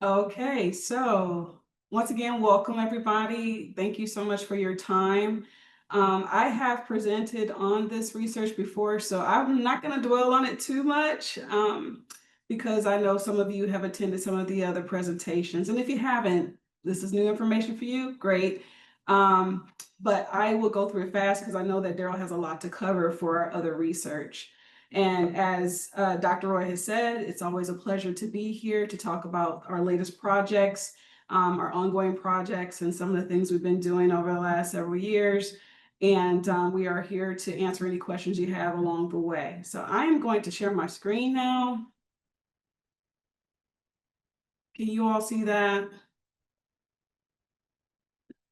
Okay, so once again, welcome everybody. Thank you so much for your time. I have presented on this research before, so I'm not going to dwell on it too much because I know some of you have attended some of the other presentations. And if you haven't, this is new information for you. Great. Um, but I will go through it fast because I know that Daryl has a lot to cover for our other research. And as Dr. Roy has said, it's always a pleasure to be here to talk about our latest projects, our ongoing projects, and some of the things we've been doing over the last several years. And we are here to answer any questions you have along the way. So I am going to share my screen now. Can you all see that?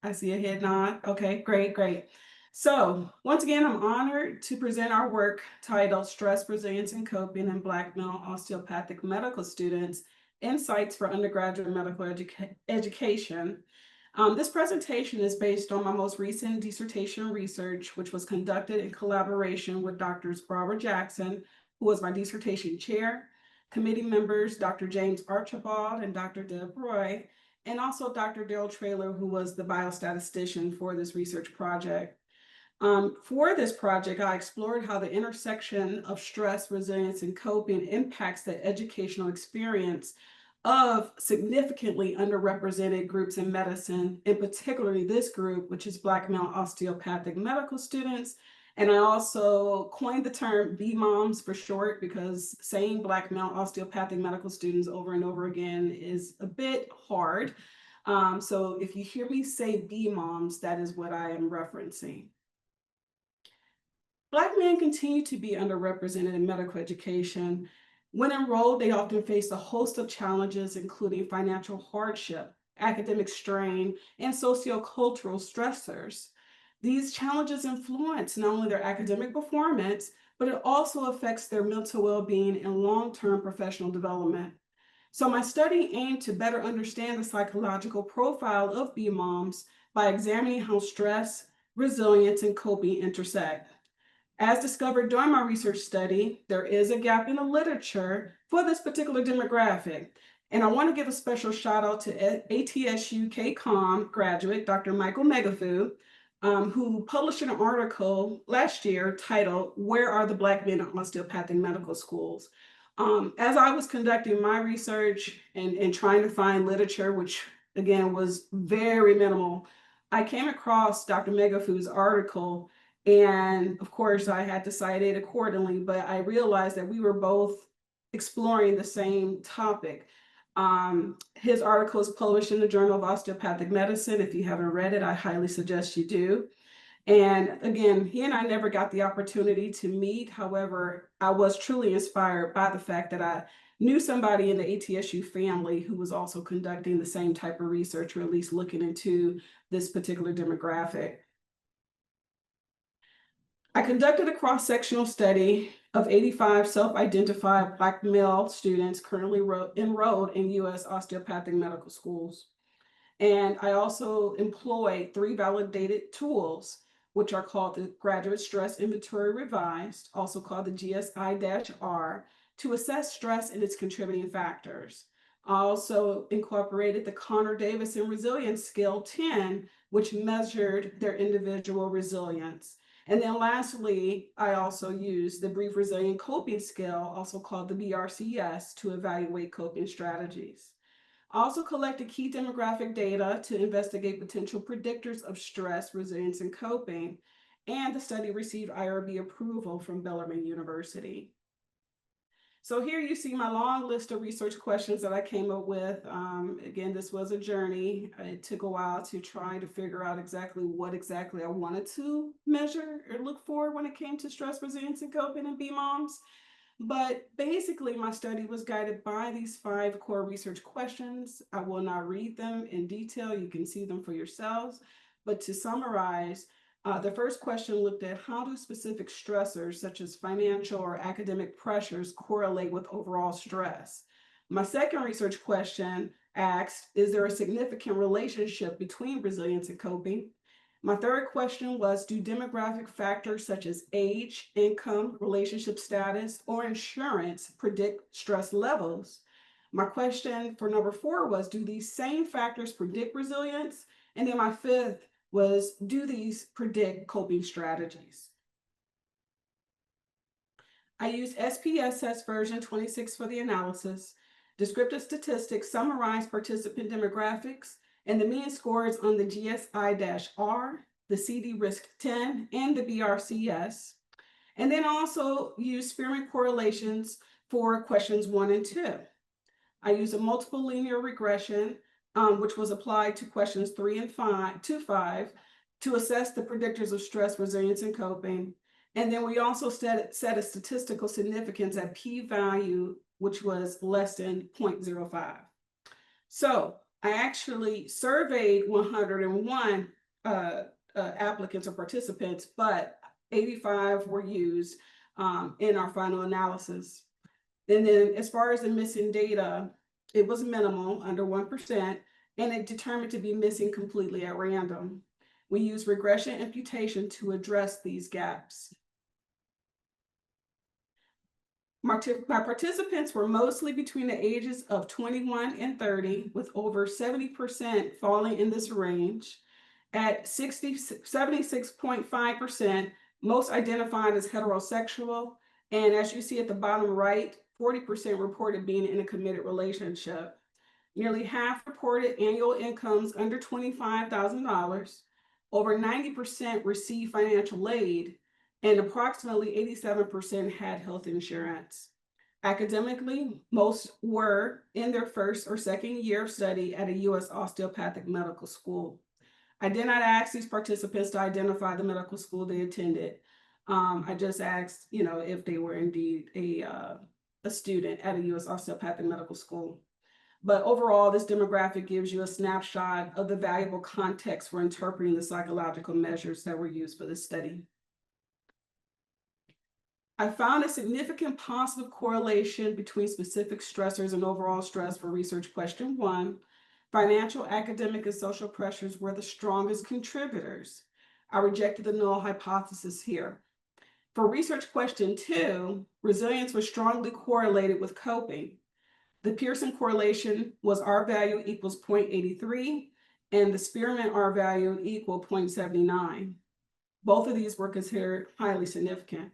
I see a head nod. Okay, great, great. So once again, I'm honored to present our work titled Stress, Resilience, and Coping in Black Male Osteopathic Medical Students, Insights for Undergraduate Medical Education. This presentation is based on my most recent dissertation research, which was conducted in collaboration with Drs. Barbara Jackson, who was my dissertation chair, committee members Dr. James Archibald and Dr. Deb Roy, and also Dr. Daryl Traylor, who was the biostatistician for this research project. For this project, I explored how the intersection of stress, resilience, and coping impacts the educational experience of significantly underrepresented groups in medicine, and particularly this group, which is Black male osteopathic medical students. And I also coined the term BMOMs for short, because saying Black male osteopathic medical students over and over again is a bit hard. So if you hear me say BMOMs, that is what I am referencing. Black men continue to be underrepresented in medical education. When enrolled, they often face a host of challenges, including financial hardship, academic strain, and sociocultural stressors. These challenges influence not only their academic performance, but it also affects their mental well-being and long-term professional development. So my study aimed to better understand the psychological profile of BMOMs by examining how stress, resilience, and coping intersect. As discovered during my research study, there is a gap in the literature for this particular demographic. And I want to give a special shout out to ATSU KCOM graduate, Dr. Michael Megafu, who published an article last year titled, "Where Are the Black Men in Osteopathic Medical Schools?" As I was conducting my research and trying to find literature, which again was very minimal, I came across Dr. Megafu's article. And of course, I had to cite it accordingly, but I realized that we were both exploring the same topic. His article is published in the Journal of Osteopathic Medicine. If you haven't read it, I highly suggest you do. And again, he and I never got the opportunity to meet. However, I was truly inspired by the fact that I knew somebody in the ATSU family who was also conducting the same type of research, or at least looking into this particular demographic. I conducted a cross-sectional study of 85 self-identified Black male students currently enrolled in U.S. osteopathic medical schools. And I also employed 3 validated tools, which are called the Graduate Stress Inventory Revised, also called the GSI-R, to assess stress and its contributing factors. I also incorporated the Connor-Davidson Resilience Scale 10, which measured their individual resilience. And then lastly, I also used the Brief Resilient Coping Scale, also called the BRCS, to evaluate coping strategies. I also collected key demographic data to investigate potential predictors of stress, resilience, and coping. And the study received IRB approval from Bellarmine University. So here you see my long list of research questions that I came up with. Again, this was a journey. It took a while to try to figure out exactly what I wanted to measure or look for when it came to stress, resilience, and coping in BMOMs. But basically, my study was guided by these 5 core research questions. I will not read them in detail. You can see them for yourselves. But to summarize, the first question looked at how do specific stressors such as financial or academic pressures correlate with overall stress. My second research question asked, is there a significant relationship between resilience and coping? My third question was, do demographic factors such as age, income, relationship status, or insurance predict stress levels? My question for number 4 was, do these same factors predict resilience? And then my 5th was, do these predict coping strategies? I used SPSS version 26 for the analysis. Descriptive statistics summarize participant demographics and the mean scores on the GSI-R, the CD risk 10, and the BRCS. And then also use Spearman correlations for questions 1 and 2. I used a multiple linear regression, which was applied to questions 3 and 5 to assess the predictors of stress, resilience, and coping. And then we also set a statistical significance at p-value, which was less than 0.05. So I actually surveyed 101 applicants or participants, but 85 were used in our final analysis. And then as far as the missing data, it was minimal, under 1%, and it determined to be missing completely at random. We use regression imputation to address these gaps. My participants were mostly between the ages of 21 and 30, with over 70% falling in this range. At 76.5%, most identified as heterosexual. And as you see at the bottom right, 40% reported being in a committed relationship. Nearly half reported annual incomes under $25,000. Over 90% received financial aid, and approximately 87% had health insurance. Academically, most were in their first or second year of study at a U.S. Osteopathic medical school. I did not ask these participants to identify the medical school they attended. I just asked, if they were indeed a student at a U.S. Osteopathic medical school. But overall, this demographic gives you a snapshot of the valuable context for interpreting the psychological measures that were used for this study. I found a significant positive correlation between specific stressors and overall stress for research question 1. Financial, academic, and social pressures were the strongest contributors. I rejected the null hypothesis here. For research question 2, resilience was strongly correlated with coping. The Pearson correlation was R value equals 0.83, and the Spearman R value equal 0.79. Both of these were considered highly significant.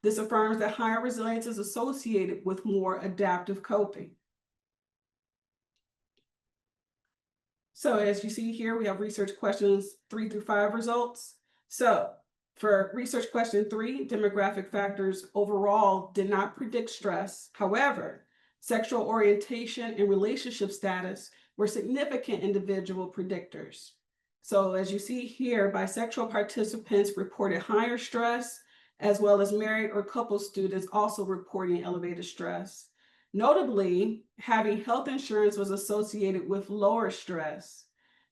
This affirms that higher resilience is associated with more adaptive coping. So as you see here, we have research questions 3 through 5 results. So for research question 3, demographic factors overall did not predict stress. However, sexual orientation and relationship status were significant individual predictors. So as you see here, bisexual participants reported higher stress, as well as married or couple students also reporting elevated stress. Notably, having health insurance was associated with lower stress.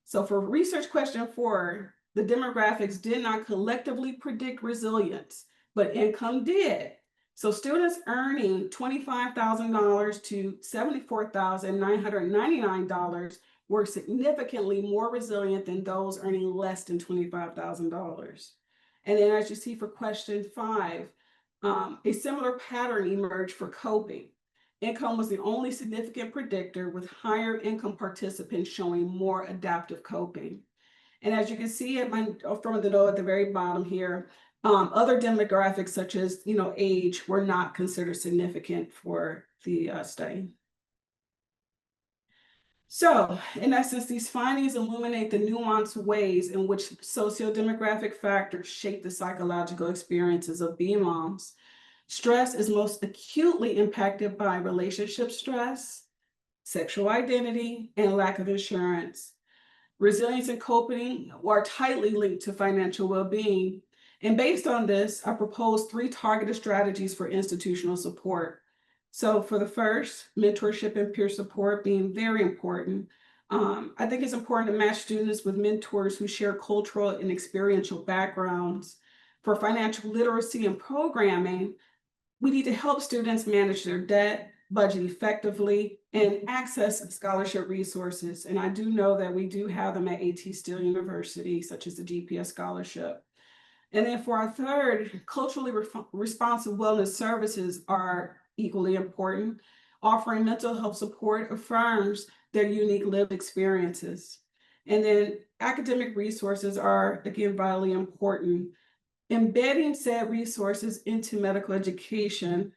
So for research question 4, the demographics did not collectively predict resilience, but income did. So students earning $25,000 to $74,999 were significantly more resilient than those earning less than $25,000. And then as you see for question 5, a similar pattern emerged for coping. Income was the only significant predictor, with higher income participants showing more adaptive coping. And as you can see from the note at the very bottom here, other demographics such as age were not considered significant for the study. So in essence, these findings illuminate the nuanced ways in which socio-demographic factors shape the psychological experiences of bee moms. Stress is most acutely impacted by relationship stress, sexual identity, and lack of insurance. Resilience and coping are tightly linked to financial well-being. And based on this, I propose 3 targeted strategies for institutional support. So for the first, mentorship and peer support being very important. I think it's important to match students with mentors who share cultural and experiential backgrounds. For financial literacy and programming, we need to help students manage their debt, budget effectively, and access scholarship resources. And I do know that we do have them at A.T. Still University, such as the GPS scholarship. And then for our third, culturally responsive wellness services are equally important. offering mental health support affirms their unique lived experiences. And then academic resources are, again, vitally important. Embedding said resources into medical education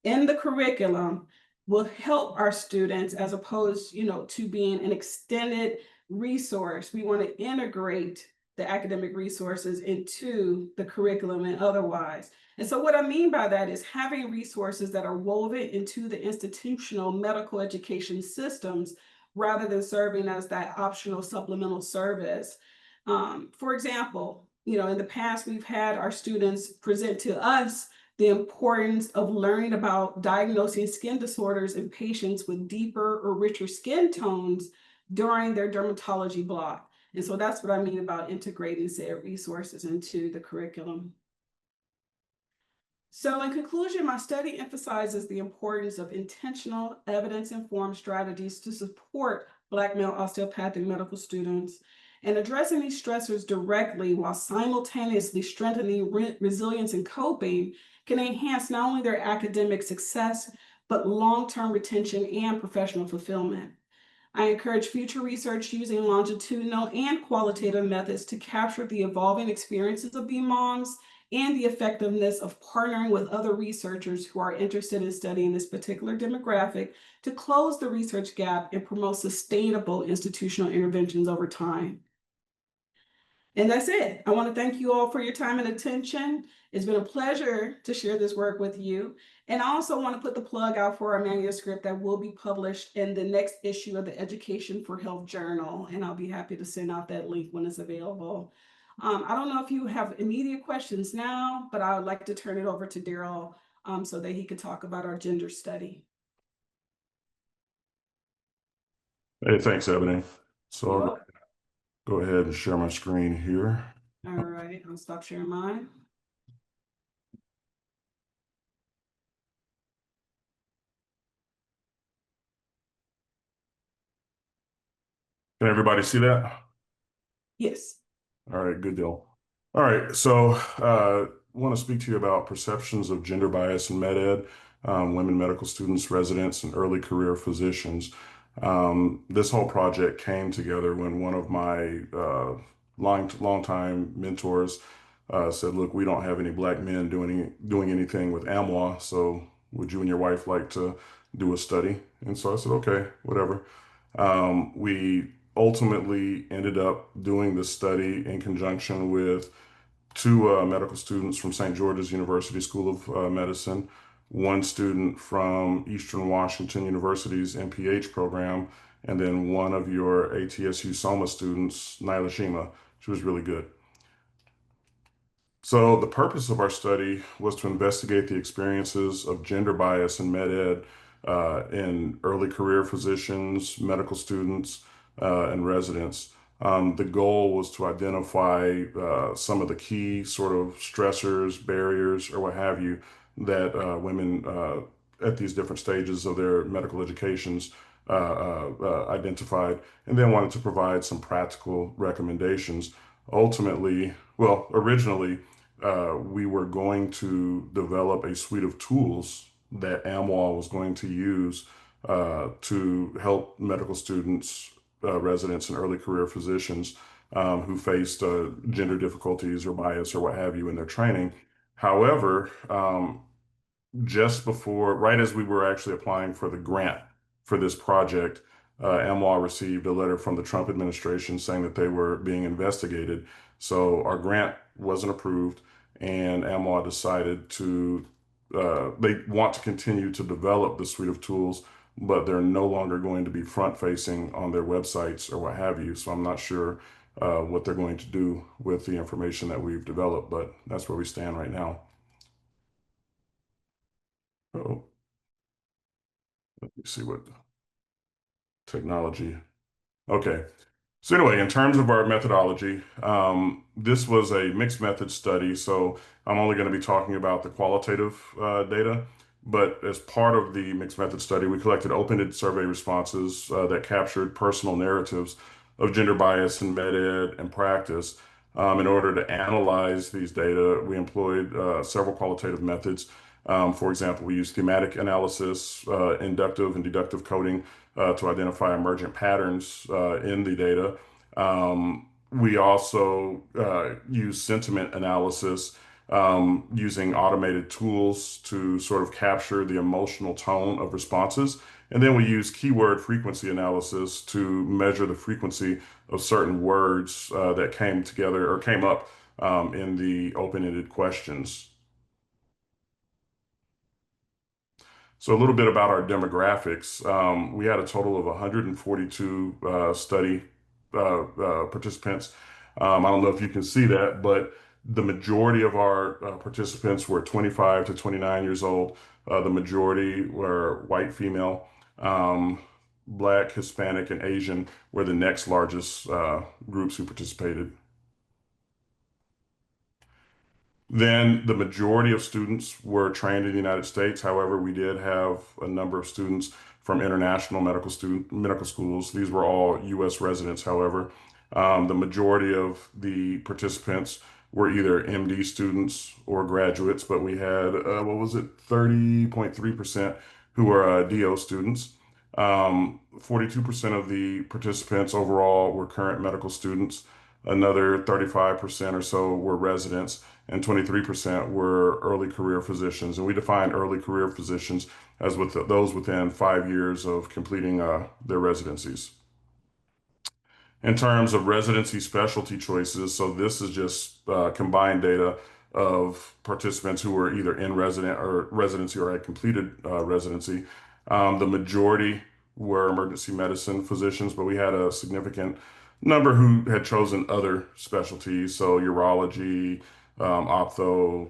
in the curriculum will help our students as opposed, to being an extended resource. We want to integrate the academic resources into the curriculum and otherwise. And so what I mean by that is having resources that are woven into the institutional medical education systems rather than serving as that optional supplemental service. For example, in the past, we've had our students present to us the importance of learning about diagnosing skin disorders in patients with deeper or richer skin tones during their dermatology block. And so that's what I mean about integrating said resources into the curriculum. So in conclusion, my study emphasizes the importance of intentional, evidence-informed strategies to support Black male osteopathic medical students, and addressing these stressors directly while simultaneously strengthening resilience and coping can enhance not only their academic success, but long-term retention and professional fulfillment. I encourage future research using longitudinal and qualitative methods to capture the evolving experiences of BMOMs and the effectiveness of partnering with other researchers who are interested in studying this particular demographic to close the research gap and promote sustainable institutional interventions over time. And that's it. I want to thank you all for your time and attention. It's been a pleasure to share this work with you. And I also want to put the plug out for our manuscript that will be published in the next issue of the Education for Health Journal. And I'll be happy to send out that link when it's available. I don't know if you have immediate questions now, but I would like to turn it over to Daryl so that he could talk about our gender study. Hey, thanks, Eboni. So I'll go ahead and share my screen here. All right, I'll stop sharing mine. Can everybody see that? Yes. All right, good deal. All right, so want to speak to you about perceptions of gender bias in med ed, women medical students, residents, and early career physicians. This whole project came together when one of my longtime mentors said, "Look, we don't have any Black men doing anything with AMWA, so would you and your wife like to do a study?" And so I said, "Okay, whatever." We ultimately ended up doing the study in conjunction with two medical students from St. George's University School of Medicine, one student from Eastern Washington University's MPH program, and then one of your ATSU SOMA students, Nyla Shima. She was really good. So the purpose of our study was to investigate the experiences of gender bias in med ed in early career physicians, medical students, and residents. The goal was to identify some of the key sort of stressors, barriers, or what have you that women at these different stages of their medical educations identified, and then wanted to provide some practical recommendations. Ultimately, well, originally, we were going to develop a suite of tools that AMWA was going to use to help medical students, residents, and early career physicians who faced gender difficulties or bias or what have you in their training. However, just before, right as we were actually applying for the grant for this project, AMWA received a letter from the Trump administration saying that they were being investigated. So our grant wasn't approved, and AMWA decided to, they want to continue to develop the suite of tools, but they're no longer going to be front-facing on their websites or what have you. So I'm not sure what they're going to do with the information that we've developed, but that's where we stand right now. Oh, let me see what technology. Okay. So anyway, in terms of our methodology, this was a mixed method study. So I'm only going to be talking about the qualitative data. But as part of the mixed method study, we collected open-ended survey responses that captured personal narratives of gender bias in med ed and practice. In order to analyze these data, we employed several qualitative methods. For example, we use thematic analysis, inductive and deductive coding to identify emergent patterns in the data. We also use sentiment analysis using automated tools to sort of capture the emotional tone of responses. And then we use keyword frequency analysis to measure the frequency of certain words that came together or came up in the open-ended questions. So a little bit about our demographics. We had a total of 142 study participants. I don't know if you can see that, but the majority of our participants were 25 to 29 years old. The majority were white female. Black, Hispanic, and Asian were the next largest groups who participated. Then the majority of students were trained in the United States. However, we did have a number of students from international medical schools. These were all U.S. residents, however. The majority of the participants were either MD students or graduates, but we had, what was it, 30.3% who were DO students. 42% of the participants overall were current medical students. Another 35% or so were residents, and 23% were early career physicians. And we define early career physicians as with those within 5 years of completing their residencies. In terms of residency specialty choices, so this is just combined data of participants who were either in resident or residency or had completed residency. The majority were emergency medicine physicians, but we had a significant number who had chosen other specialties, so urology, ophtho.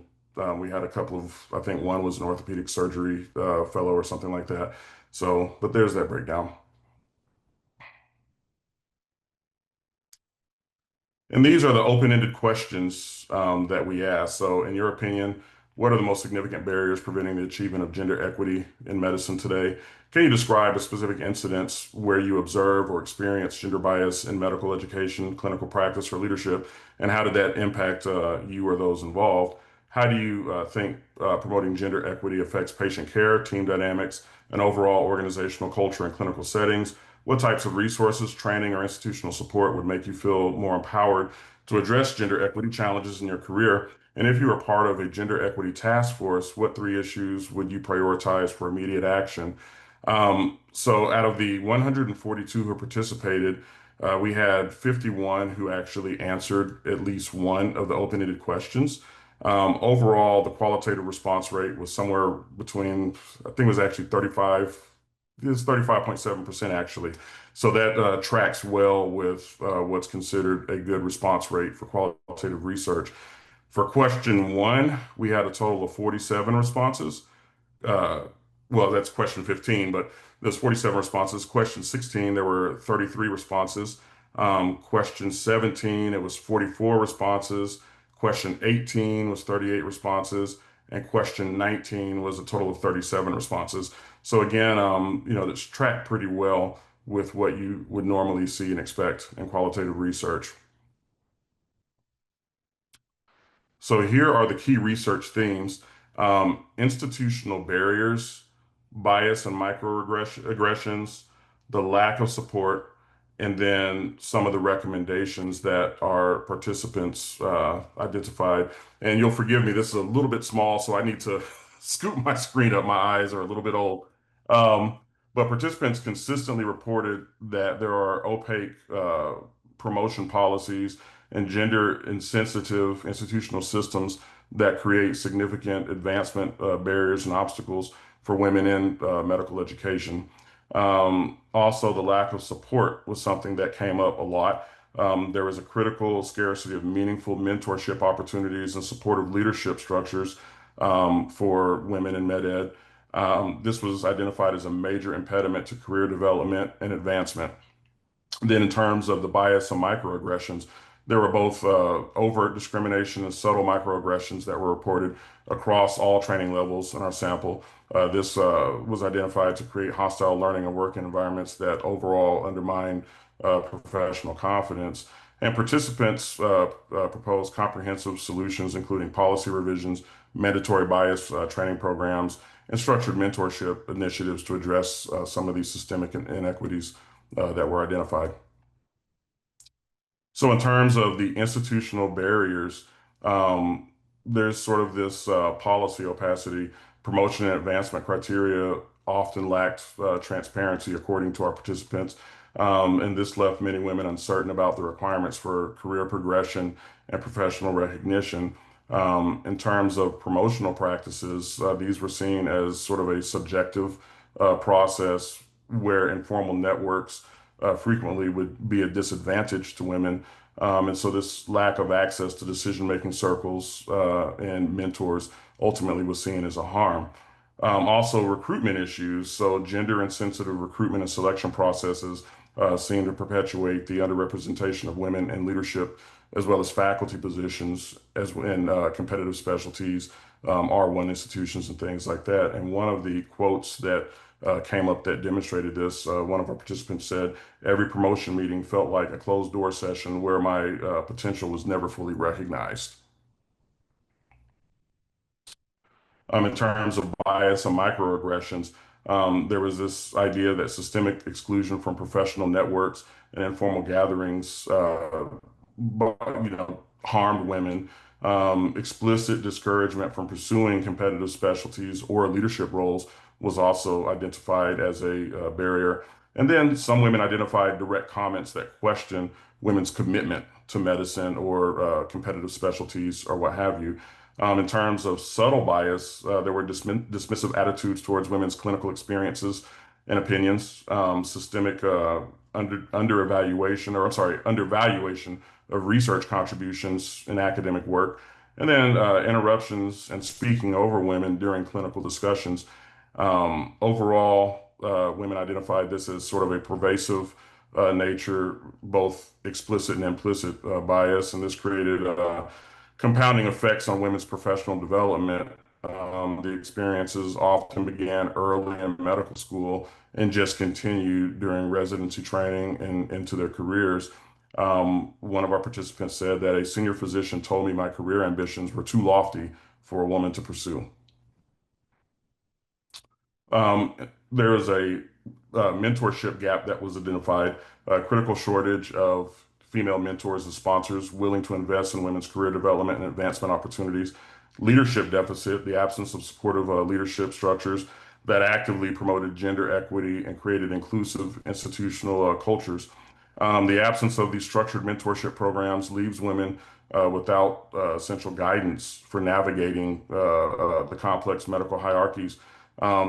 We had a couple of, I think one was an orthopedic surgery fellow or something like that. So, but there's that breakdown. And these are the open-ended questions that we ask. So, in your opinion, what are the most significant barriers preventing the achievement of gender equity in medicine today? Can you describe a specific incidents where you observe or experience gender bias in medical education, clinical practice, or leadership? And how did that impact you or those involved? How do you think promoting gender equity affects patient care, team dynamics, and overall organizational culture in clinical settings? What types of resources, training, or institutional support would make you feel more empowered to address gender equity challenges in your career? And if you were part of a gender equity task force, what three issues would you prioritize for immediate action? So out of the 142 who participated, we had 51 who actually answered at least one of the open-ended questions. Overall, the qualitative response rate was somewhere between, I think it was actually 35, it was 35.7% actually. So that tracks well with what's considered a good response rate for qualitative research. For question one, we had a total of 47 responses. Uh, well, that's question 15, but there's 47 responses. Question 16, there were 33 responses. Question 17, it was 44 responses. Question 18 was 38 responses. And question 19 was a total of 37 responses. So again, that's tracked pretty well with what you would normally see and expect in qualitative research. So here are the key research themes. Institutional barriers, bias and microaggressions, the lack of support, and then some of the recommendations that our participants identified. And you'll forgive me, this is a little bit small, so I need to scoop my screen up. My eyes are a little bit old. Um, but participants consistently reported that there are opaque promotion policies and gender insensitive institutional systems that create significant advancement barriers and obstacles for women in medical education. Also, the lack of support was something that came up a lot. There was a critical scarcity of meaningful mentorship opportunities and supportive leadership structures for women in med ed. This was identified as a major impediment to career development and advancement. Then, in terms of the bias and microaggressions, there were both overt discrimination and subtle microaggressions that were reported across all training levels in our sample. This was identified to create hostile learning and work environments that overall undermine professional confidence. And participants proposed comprehensive solutions, including policy revisions, mandatory bias training programs, and structured mentorship initiatives to address some of these systemic inequities that were identified. So, in terms of the institutional barriers, um, there's sort of this policy opacity. Promotion and advancement criteria often lacked transparency, according to our participants. And this left many women uncertain about the requirements for career progression and professional recognition. In terms of promotional practices, these were seen as sort of a subjective process where informal networks frequently would be a disadvantage to women. And so this lack of access to decision-making circles and mentors ultimately was seen as a harm. Also, recruitment issues. So gender-insensitive recruitment and selection processes seem to perpetuate the underrepresentation of women in leadership as well as faculty positions as in competitive specialties, R1 institutions and things like that. And one of the quotes that came up that demonstrated this. One of our participants said, every promotion meeting felt like a closed door session where my potential was never fully recognized. In terms of bias and microaggressions, there was this idea that systemic exclusion from professional networks and informal gatherings, harmed women. Explicit discouragement from pursuing competitive specialties or leadership roles was also identified as a barrier. And then some women identified direct comments that question women's commitment to medicine or competitive specialties or what have you. In terms of subtle bias, there were dismissive attitudes towards women's clinical experiences and opinions, systemic undervaluation of research contributions in academic work, and then interruptions and speaking over women during clinical discussions. Overall, women identified this as sort of a pervasive nature, both explicit and implicit bias, and this created compounding effects on women's professional development. The experiences often began early in medical school and just continued during residency training and into their careers. One of our participants said that a senior physician told me my career ambitions were too lofty for a woman to pursue. There is a mentorship gap that was identified, a critical shortage of female mentors and sponsors willing to invest in women's career development and advancement opportunities, leadership deficit, the absence of supportive leadership structures that actively promoted gender equity and created inclusive institutional cultures. The absence of these structured mentorship programs leaves women without essential guidance for navigating the complex medical hierarchies.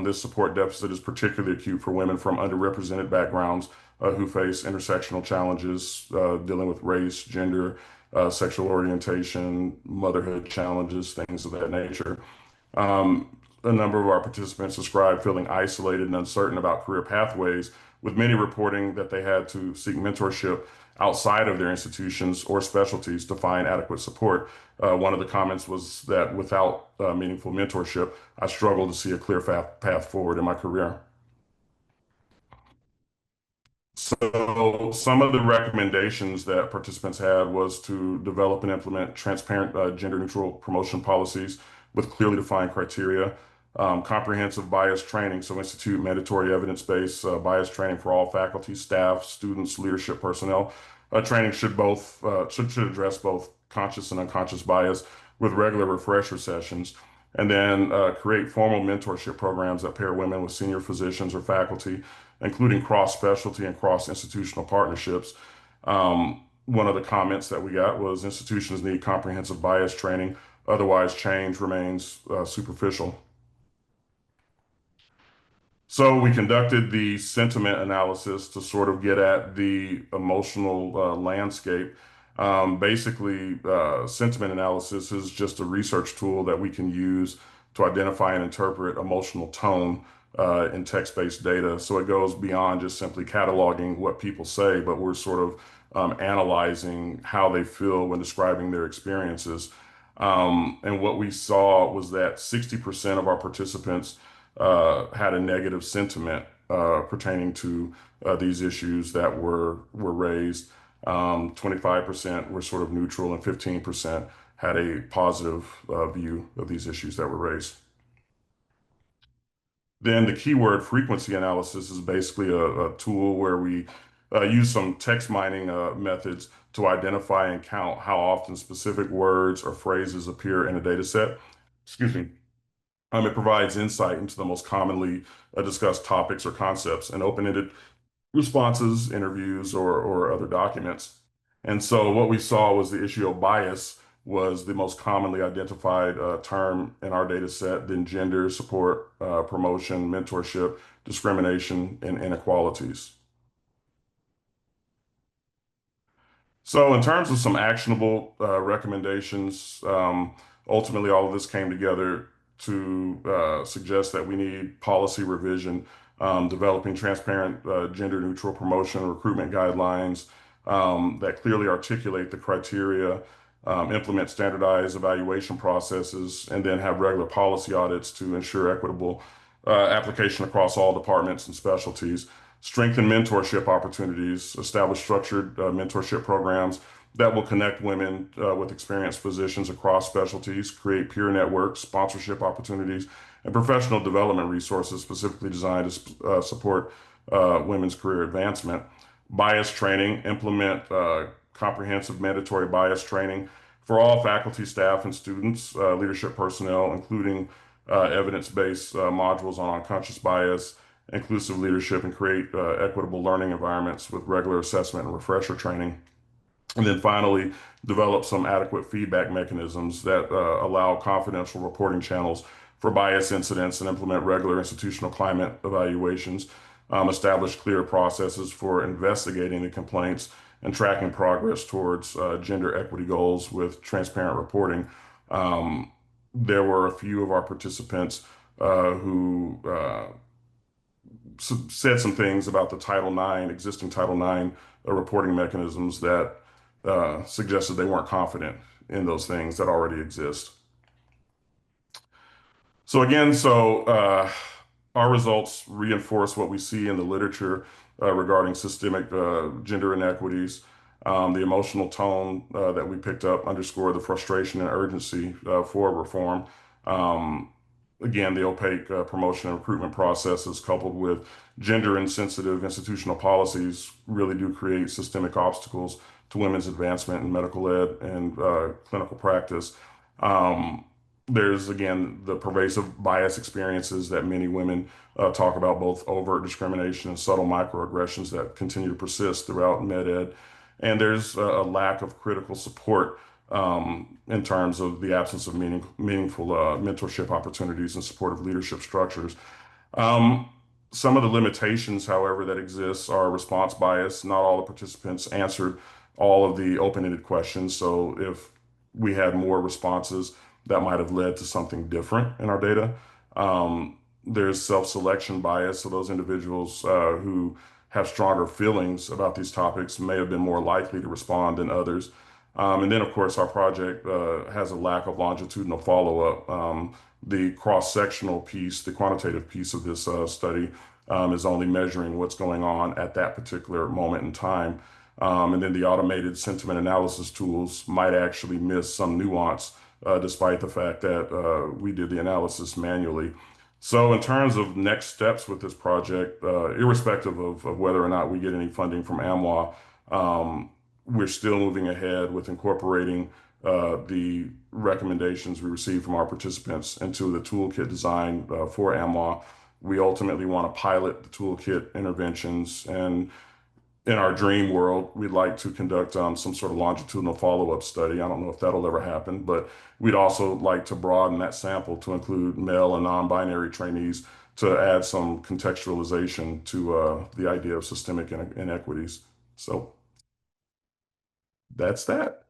This support deficit is particularly acute for women from underrepresented backgrounds who face intersectional challenges dealing with race, gender, sexual orientation, motherhood challenges, things of that nature. A number of our participants described feeling isolated and uncertain about career pathways, with many reporting that they had to seek mentorship outside of their institutions or specialties to find adequate support. One of the comments was that without meaningful mentorship, I struggle to see a clear path forward in my career. So some of the recommendations that participants had was to develop and implement transparent gender-neutral promotion policies with clearly defined criteria, comprehensive bias training, so institute mandatory evidence-based bias training for all faculty, staff, students, leadership personnel. Training should address both conscious and unconscious bias with regular refresher sessions, and then create formal mentorship programs that pair women with senior physicians or faculty, including cross-specialty and cross-institutional partnerships. One of the comments that we got was institutions need comprehensive bias training, otherwise change remains superficial. So we conducted the sentiment analysis to sort of get at the emotional landscape. Sentiment analysis is just a research tool that we can use to identify and interpret emotional tone in text-based data. So it goes beyond just simply cataloging what people say, but we're sort of analyzing how they feel when describing their experiences. And what we saw was that 60% of our participants had a negative sentiment pertaining to these issues that were raised. 25% were sort of neutral, and 15% had a positive view of these issues that were raised. Then the keyword frequency analysis is basically a tool where we use some text mining methods to identify and count how often specific words or phrases appear in a data set. Excuse me. It provides insight into the most commonly discussed topics or concepts and open-ended responses, interviews, or other documents. And so what we saw was the issue of bias was the most commonly identified term in our data set, then gender, support, promotion, mentorship, discrimination, and inequalities. So in terms of some actionable recommendations, ultimately all of this came together to suggest that we need policy revision, developing transparent gender-neutral promotion and recruitment guidelines that clearly articulate the criteria, implement standardized evaluation processes, and then have regular policy audits to ensure equitable application across all departments and specialties. Strengthen mentorship opportunities, establish structured mentorship programs that will connect women with experienced physicians across specialties, create peer networks, sponsorship opportunities, and professional development resources specifically designed to support women's career advancement. Bias training, implement comprehensive mandatory bias training for all faculty, staff, and students, leadership personnel, including evidence-based modules on unconscious bias, inclusive leadership, and create equitable learning environments with regular assessment and refresher training. And then finally, develop some adequate feedback mechanisms that allow confidential reporting channels for bias incidents and implement regular institutional climate evaluations, establish clear processes for investigating the complaints and tracking progress towards gender equity goals with transparent reporting. There were a few of our participants who said some things about the Title IX, existing Title IX reporting mechanisms that suggested they weren't confident in those things that already exist. So again, our results reinforce what we see in the literature regarding systemic gender inequities. The emotional tone that we picked up underscored the frustration and urgency for reform. Again, the opaque promotion and recruitment processes coupled with gender insensitive institutional policies really do create systemic obstacles to women's advancement in medical ed and clinical practice. There's, again, the pervasive bias experiences that many women talk about, both overt discrimination and subtle microaggressions that continue to persist throughout med ed. And there's a lack of critical support in terms of the absence of meaningful mentorship opportunities and supportive leadership structures. Some of the limitations, however, that exist are response bias. Not all the participants answered all of the open-ended questions. So if we had more responses, that might have led to something different in our data. There's self-selection bias. So those individuals who have stronger feelings about these topics may have been more likely to respond than others. And then, of course, our project has a lack of longitudinal follow-up. The cross-sectional piece, the quantitative piece of this study is only measuring what's going on at that particular moment in time. And then the automated sentiment analysis tools might actually miss some nuance despite the fact that we did the analysis manually. So in terms of next steps with this project, irrespective of whether or not we get any funding from AMWA, we're still moving ahead with incorporating the recommendations we received from our participants into the toolkit design for AMWA. We ultimately want to pilot the toolkit interventions, and in our dream world, we'd like to conduct some sort of longitudinal follow-up study. I don't know if that'll ever happen, but we'd also like to broaden that sample to include male and non-binary trainees to add some contextualization to the idea of systemic inequities. So that's that.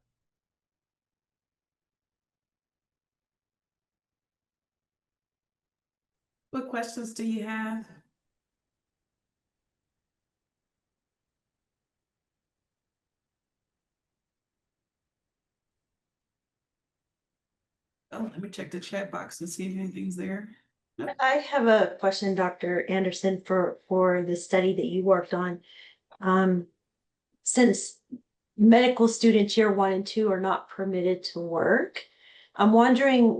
What questions do you have? Oh, let me check the chat box and see if anything's there. Nope. I have a question, Dr. Anderson, for the study that you worked on. Since medical students year 1 and 2 are not permitted to work. I'm wondering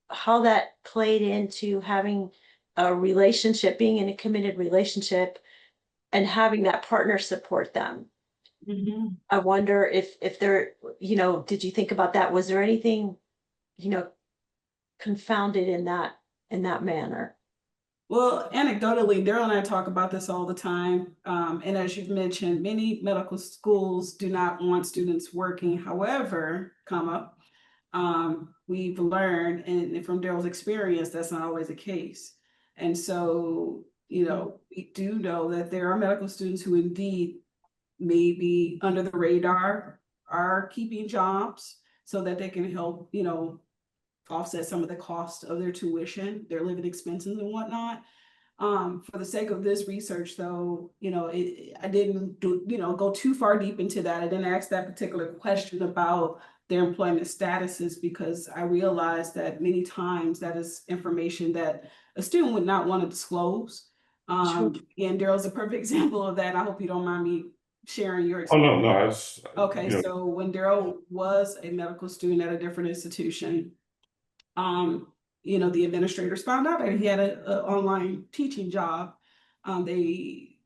how that played into having a relationship, being in a committed relationship and having that partner support them. Mhm. I wonder if there, did you think about that? Was there anything, you know, confounded in that manner? Well, anecdotally, Daryl and I talk about this all the time. And as you've mentioned, many medical schools do not want students working. However, we've learned, and from Daryl's experience, that's not always the case. And so, we do know that there are medical students who indeed may be under the radar, are keeping jobs so that they can help, offset some of the cost of their tuition, their living expenses and whatnot. For the sake of this research, though, I didn't go too far deep into that. I didn't ask that particular question about their employment statuses because I realized that many times that is information that a student would not want to disclose. Sure. And Daryl's a perfect example of that. I hope you don't mind me sharing your Oh, experience. no, no, it's, Okay, so when Daryl was a medical student at a different institution, the administrators found out that he had a online teaching job. They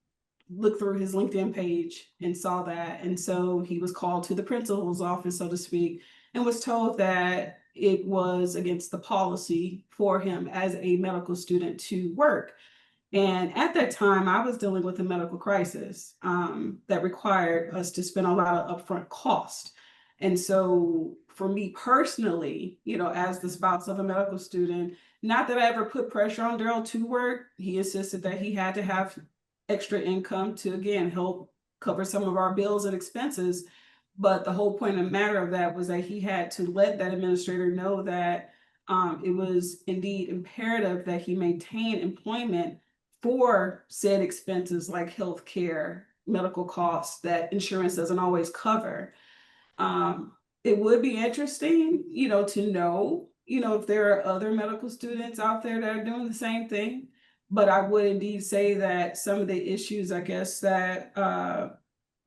looked through his LinkedIn page and saw that. And so he was called to the principal's office, so to speak, and was told that it was against the policy for him as a medical student to work. And at that time, I was dealing with a medical crisis that required us to spend a lot of upfront cost. And so, for me personally, as the spouse of a medical student, not that I ever put pressure on Daryl to work, he insisted that he had to have extra income to, again, help cover some of our bills and expenses. But the whole point of matter of that was that he had to let that administrator know that it was indeed imperative that he maintain employment for said expenses like health care, medical costs that insurance doesn't always cover. It would be interesting, to know, if there are other medical students out there that are doing the same thing. But I would indeed say that some of the issues, I guess, that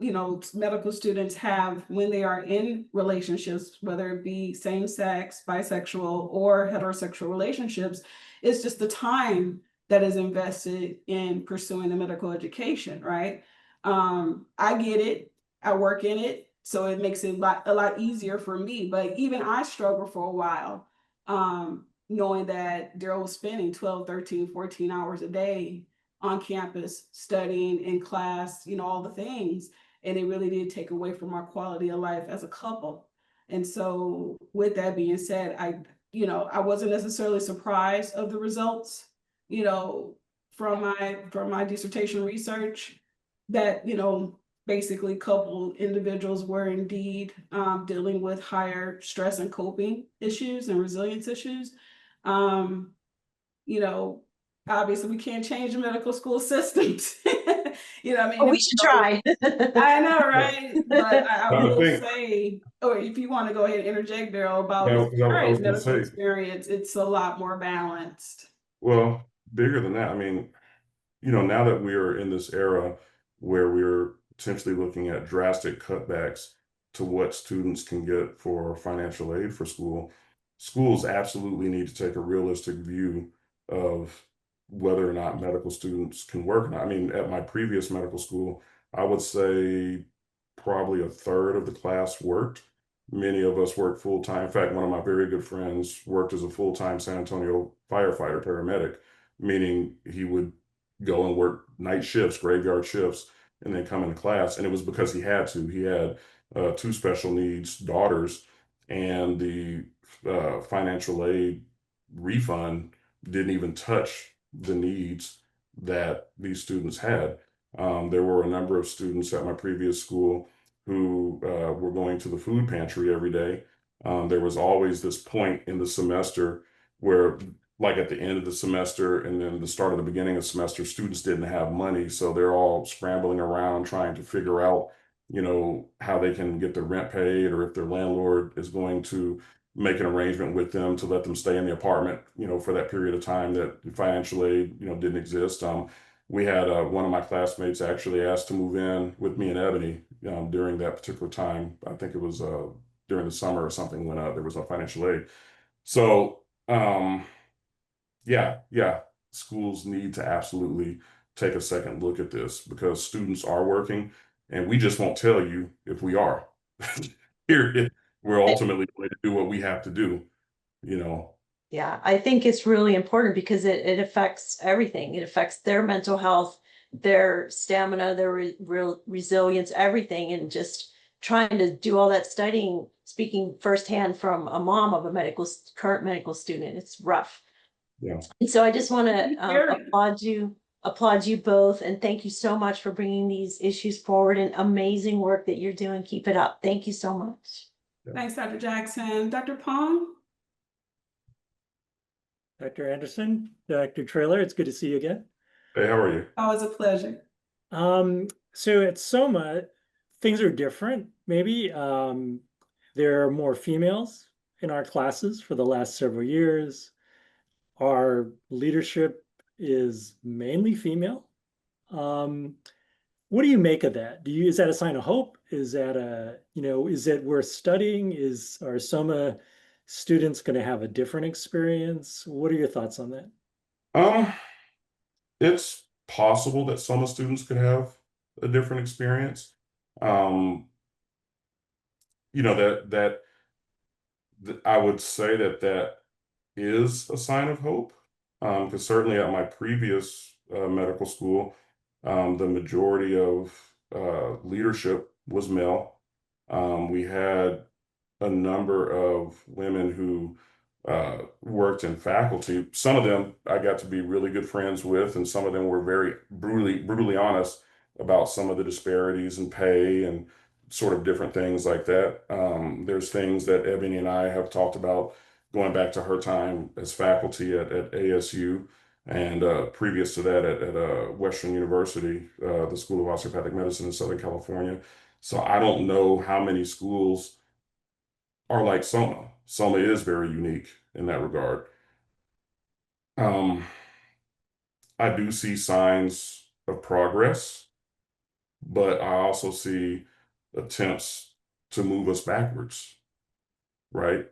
medical students have when they are in relationships, whether it be same sex, bisexual, or heterosexual relationships, is just the time that is invested in pursuing the medical education, right? I get it. I work in it, so it makes it a lot easier for me. But even I struggled for a while, knowing that Daryl was spending 12, 13, 14 hours a day on campus studying in class, all the things. And it really did take away from our quality of life as a couple. And so with that being said, I wasn't necessarily surprised of the results, you know, from my dissertation research that, basically coupled individuals were indeed dealing with higher stress and coping issues and resilience issues. Um, you know, Obviously we can't change the medical school systems. I mean, Oh, we should try. I know, right? But I I will think, say, or if you want to go ahead and interject, Daryl, about no, his because I was current going to medical say, experience, it's a lot more balanced. well, bigger than that. I mean, now that we are in this era where we're potentially looking at drastic cutbacks to what students can get for financial aid for school, schools absolutely need to take a realistic view of whether or not medical students can work. And I mean, at my previous medical school, I would say probably a third of the class worked. Many of us worked full time. In fact, one of my very good friends worked as a full time San Antonio firefighter paramedic, meaning he would go and work night shifts, graveyard shifts, and then come into class. And it was because he had to. He had two special needs daughters, and the financial aid refund didn't even touch the needs that these students had. There were a number of students at my previous school who were going to the food pantry every day. There was always this point in the semester where, like at the end of the semester and then the start of the beginning of the semester, students didn't have money. So they're all scrambling around trying to figure out, how they can get their rent paid, or if their landlord is going to make an arrangement with them to let them stay in the apartment, for that period of time that financial aid, didn't exist. we had one of my classmates actually asked to move in with me and Ebony during that particular time. I think it was during the summer or something when there was no financial aid. So yeah, schools need to absolutely take a second look at this because students are working, and we just won't tell you if we are. Period. We're ultimately going to do what we have to do, you know. Yeah, I think it's really important because it affects everything. It affects their mental health, their stamina, their real resilience, everything. And just trying to do all that studying, speaking firsthand from a mom of a current medical student, it's rough. Yeah. And so I just want to Very. applaud you both, and thank you so much for bringing these issues forward and amazing work that you're doing. Keep it up. Thank you so much. Thanks, Dr. Jackson. Dr. Pong? Dr. Anderson, Dr. Traylor, it's good to see you again. Hey, how are you? Always a pleasure. So at Soma, things are different, maybe. There are more females in our classes for the last several years. Our leadership is mainly female. What do you make of that? Is that a sign of hope? Is that is it worth studying? Are Soma students going to have a different experience? What are your thoughts on that? Um, it's possible that some students could have a different experience. Um, I would say that is a sign of hope. Because certainly at my previous medical school, the majority of leadership was male. We had a number of women who worked in faculty. Some of them I got to be really good friends with, and some of them were very brutally honest about some of the disparities in pay and sort of different things like that. There's things that Ebony and I have talked about going back to her time as faculty at ASU and previous to that at Western University, the School of Osteopathic Medicine in Southern California. So I don't know how many schools are like Soma. Soma is very unique in that regard. Um, I do see signs of progress, but I also see attempts to move us backwards, right?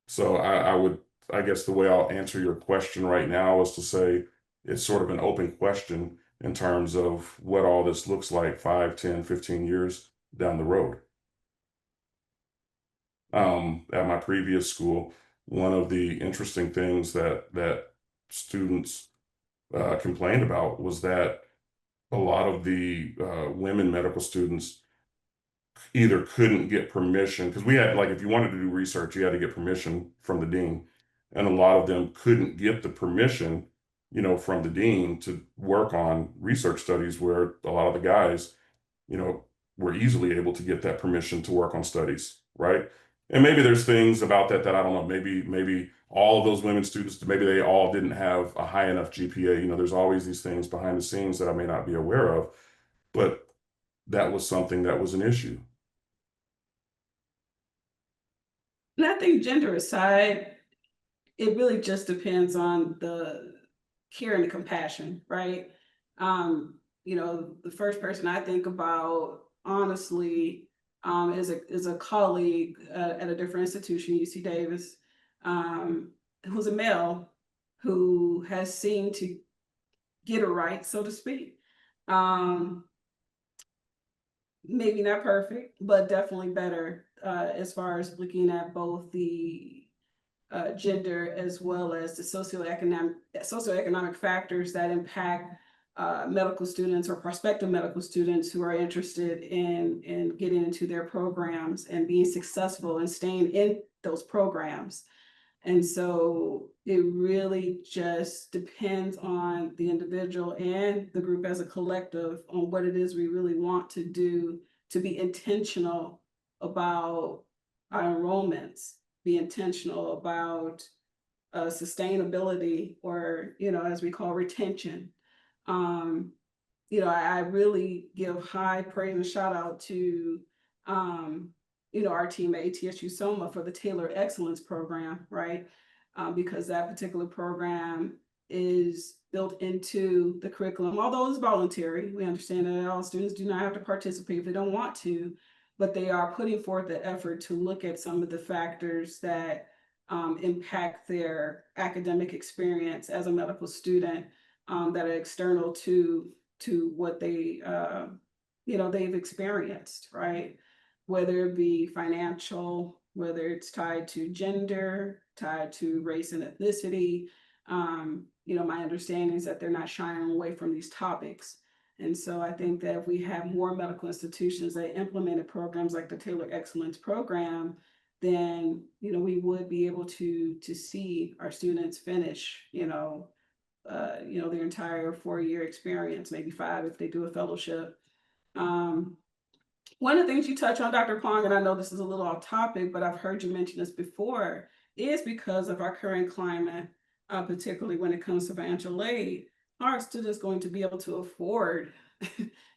So I guess the way I'll answer your question right now is to say it's sort of an open question in terms of what all this looks like 5, 10, 15 years down the road. At my previous school, one of the interesting things that students complained about was that a lot of the women medical students either couldn't get permission because we had like if you wanted to do research, you had to get permission from the dean, and a lot of them couldn't get the permission, from the dean to work on research studies where a lot of the guys, you know, were easily able to get that permission to work on studies, right? And maybe there's things about that I don't know. Maybe all of those women students, maybe they all didn't have a high enough GPA. There's always these things behind the scenes that I may not be aware of, but that was something that was an issue. And I think gender aside, it really just depends on the care and the compassion, right? The first person I think about, honestly, is a colleague at a different institution, UC Davis, who's a male who has seemed to get it right, so to speak. Maybe not perfect, but definitely better as far as looking at both the gender as well as the socioeconomic factors that impact medical students or prospective medical students who are interested in getting into their programs and being successful and staying in those programs. And so it really just depends on the individual and the group as a collective on what it is we really want to do to be intentional about our enrollments, be intentional about sustainability or, as we call retention. I really give high praise and shout out to, our team at ATSU Soma for the Tailored Excellence Program, right? Because that particular program is built into the curriculum, although it's voluntary. We understand that all students do not have to participate if they don't want to, but they are putting forth the effort to look at some of the factors that impact their academic experience as a medical student, that are external to what they they've experienced, right? Whether it be financial, whether it's tied to gender, tied to race and ethnicity. My understanding is that they're not shying away from these topics. And so I think that if we have more medical institutions that implemented programs like the Taylor Excellence Program, then we would be able to see our students finish their entire 4-year experience, maybe 5 if they do a fellowship. One of the things you touch on, Dr. Kwong, and I know this is a little off topic, but I've heard you mention this before, is because of our current climate, particularly when it comes to financial aid, are students going to be able to afford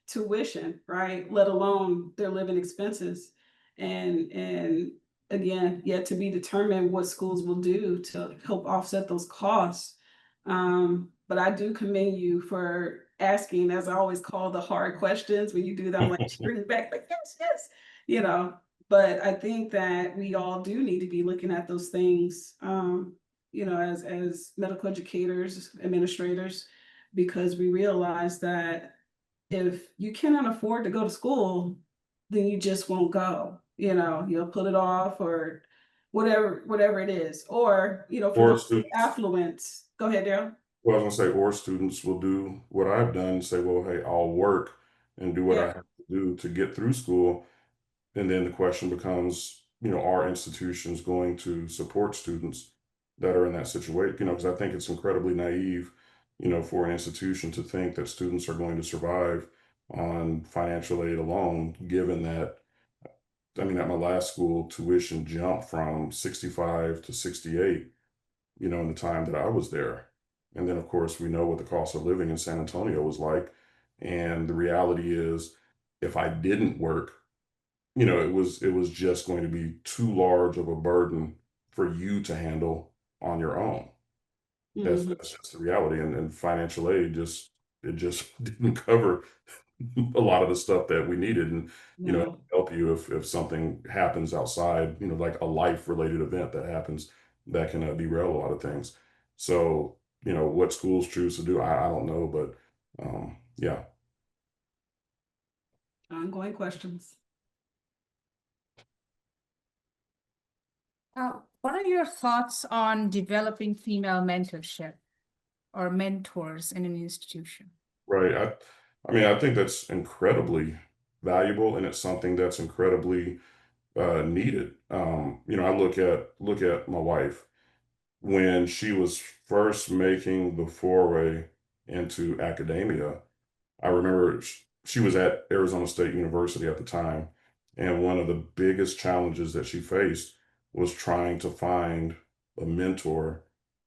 tuition, right? Let alone their living expenses. And again, yet to be determined what schools will do to help offset those costs. But I do commend you for asking, as I always call the hard questions. When you do them, like cheering back, like, yes, yes, but I think that we all do need to be looking at those things, as medical educators, administrators, because we realize that if you cannot afford to go to school, then you just won't go. You'll put it off or whatever it is. Or, for Or those with students, affluence. Go ahead, Daryl. well, I was gonna say, or students will do what I've done and say, well, hey, I'll work and do what I Yeah. have to do to get through school. And then the question becomes, are institutions going to support students that are in that situation? Because I think it's incredibly naive, for an institution to think that students are going to survive on financial aid alone, given that, at my last school, tuition jumped from 65 to 68, in the time that I was there. And then, of course, we know what the cost of living in San Antonio was like. And the reality is, if I didn't work, it was just going to be too large of a burden for you to handle on your own. Mhm. That's just the reality. And financial aid just didn't cover a lot of the stuff that we needed, and No. help you if something happens outside, like a life related event that happens that can derail a lot of things. So what schools choose to do, I don't know, but yeah. Ongoing questions. What are your thoughts on developing female mentorship or mentors in an institution? Right. I think that's incredibly valuable, and it's something that's incredibly needed. I look at my wife when she was first making the foray into academia. I remember she was at Arizona State University at the time, and one of the biggest challenges that she faced was trying to find a mentor,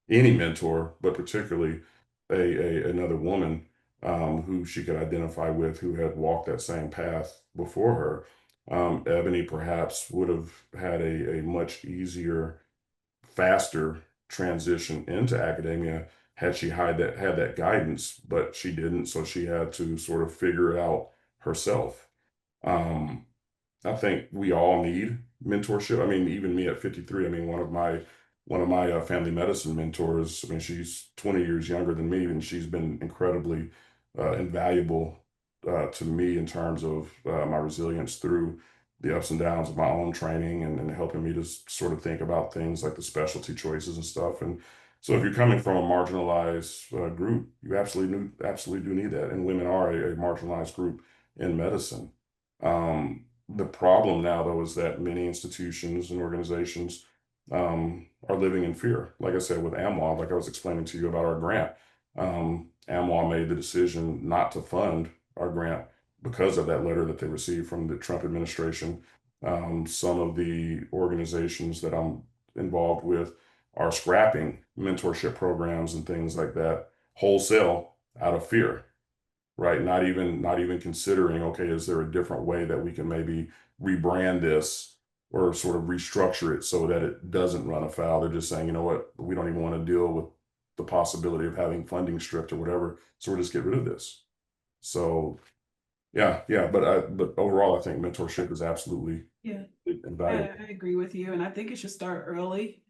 any mentor, but particularly another woman, who she could identify with, who had walked that same path before her. Eboni perhaps would have had a much easier, faster transition into academia had she had that guidance, but she didn't, so she had to sort of figure it out herself. Um, I think we all need mentorship. Even me at 53. One of my family medicine mentors. She's 20 years younger than me, and she's been incredibly invaluable to me in terms of my resilience through the ups and downs of my own training, and helping me to sort of think about things like the specialty choices and stuff. And so, if you're coming from a marginalized group, you absolutely do need that. And women are a marginalized group in medicine. The problem now, though, is that many institutions and organizations are living in fear. Like I said, with AMWA, like I was explaining to you about our grant, AMWA made the decision not to fund our grant because of that letter that they received from the Trump administration. Some of the organizations that I'm involved with are scrapping mentorship programs and things like that wholesale out of fear, right? Not even considering, okay, is there a different way that we can maybe rebrand this or sort of restructure it so that it doesn't run afoul? They're just saying, you know what, we don't even want to deal with the possibility of having funding stripped or whatever. So we'll just get rid of this. So yeah, but overall, I think mentorship is absolutely invaluable. I agree with you, and I think it should start early.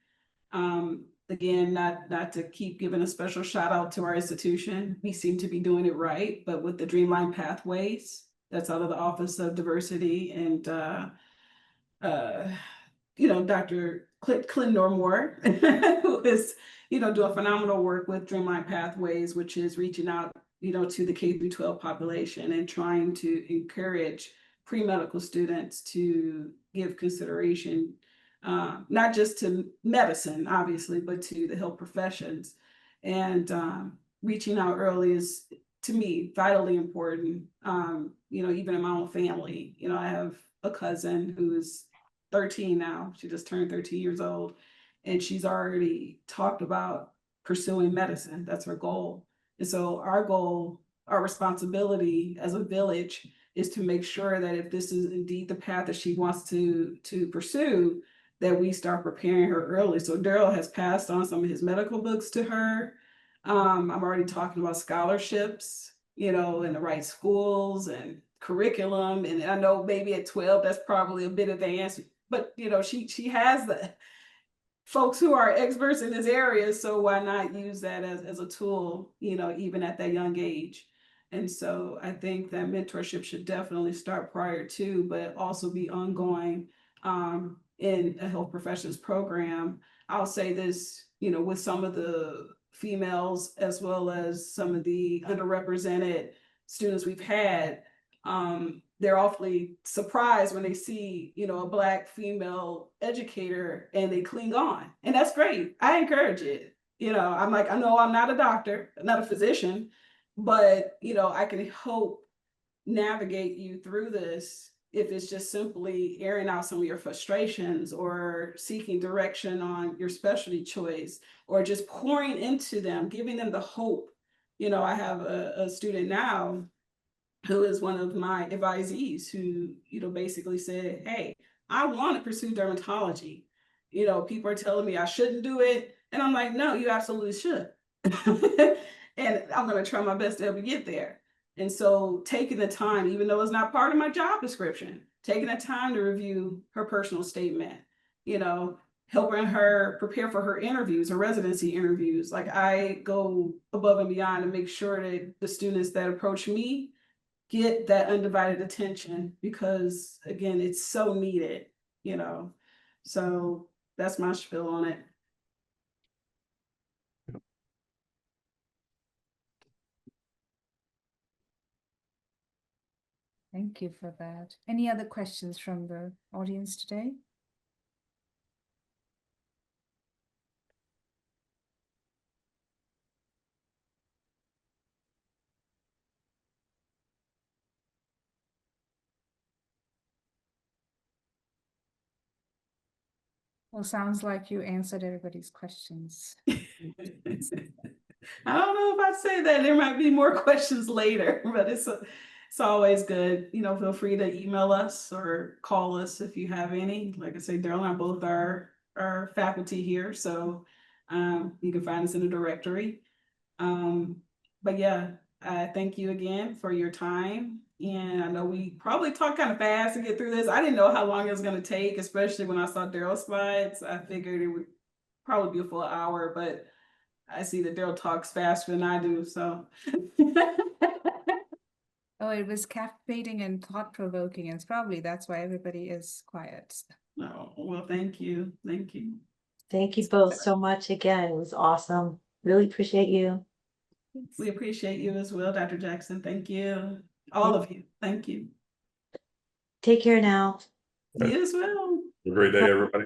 Again, not to keep giving a special shout out to our institution. We seem to be doing it right, but with the Dreamline Pathways, that's out of the Office of Diversity and Dr. Clinton Moore, who is, doing phenomenal work with Dreamline Pathways, which is reaching out, to the K-12 population and trying to encourage pre-medical students to give consideration, not just to medicine, obviously, but to the health professions. And reaching out early is, to me, vitally important. Even in my own family, I have a cousin who's 13 now. She just turned 13 years old, and she's already talked about pursuing medicine. That's her goal. And so our goal, our responsibility as a village is to make sure that if this is indeed the path that she wants to pursue, that we start preparing her early. So Daryl has passed on some of his medical books to her. I'm already talking about scholarships, in the right schools and curriculum. And I know maybe at 12, that's probably a bit advanced, but she has the folks who are experts in this area. So why not use that as a tool, even at that young age? And so I think that mentorship should definitely start prior to, but also be ongoing in a health professions program. I'll say this, with some of the females as well as some of the underrepresented students we've had, they're awfully surprised when they see, a Black female educator and they cling on. And that's great. I encourage it. I'm like, I know I'm not a doctor, not a physician, but, I can help navigate you through this if it's just simply airing out some of your frustrations or seeking direction on your specialty choice or just pouring into them, giving them the hope. I have a student now who is one of my advisees who, basically said, hey, I want to pursue dermatology. People are telling me I shouldn't do it. And I'm like, no, you absolutely should. And I'm going to try my best to help you get there. And so taking the time, even though it's not part of my job description, taking the time to review her personal statement, helping her prepare for her interviews, her residency interviews. Like I go above and beyond to make sure that the students that approach me get that undivided attention because, again, it's so needed, So that's my spiel on it. Thank you for that. Any other questions from the audience today? Well, sounds like you answered everybody's questions. I don't know if I'd say that. There might be more questions later, but it's always good. Feel free to email us or call us if you have any. Like I say, Daryl and I both are faculty here, so you can find us in the directory. But yeah, thank you again for your time. And I know we probably talked kind of fast to get through this. I didn't know how long it was going to take, especially when I saw Daryl's slides. I figured it would probably be a full hour, but I see that Daryl talks faster than I do, so. Oh, it was captivating and thought-provoking, and probably that's why everybody is quiet. No, well, thank you. Thank you. Thank you both so much again. It was awesome. Really appreciate you. We appreciate you as well, Dr. Jackson. Thank you. All of you. Thank you. Take care now. You as well. Have a great day, everybody.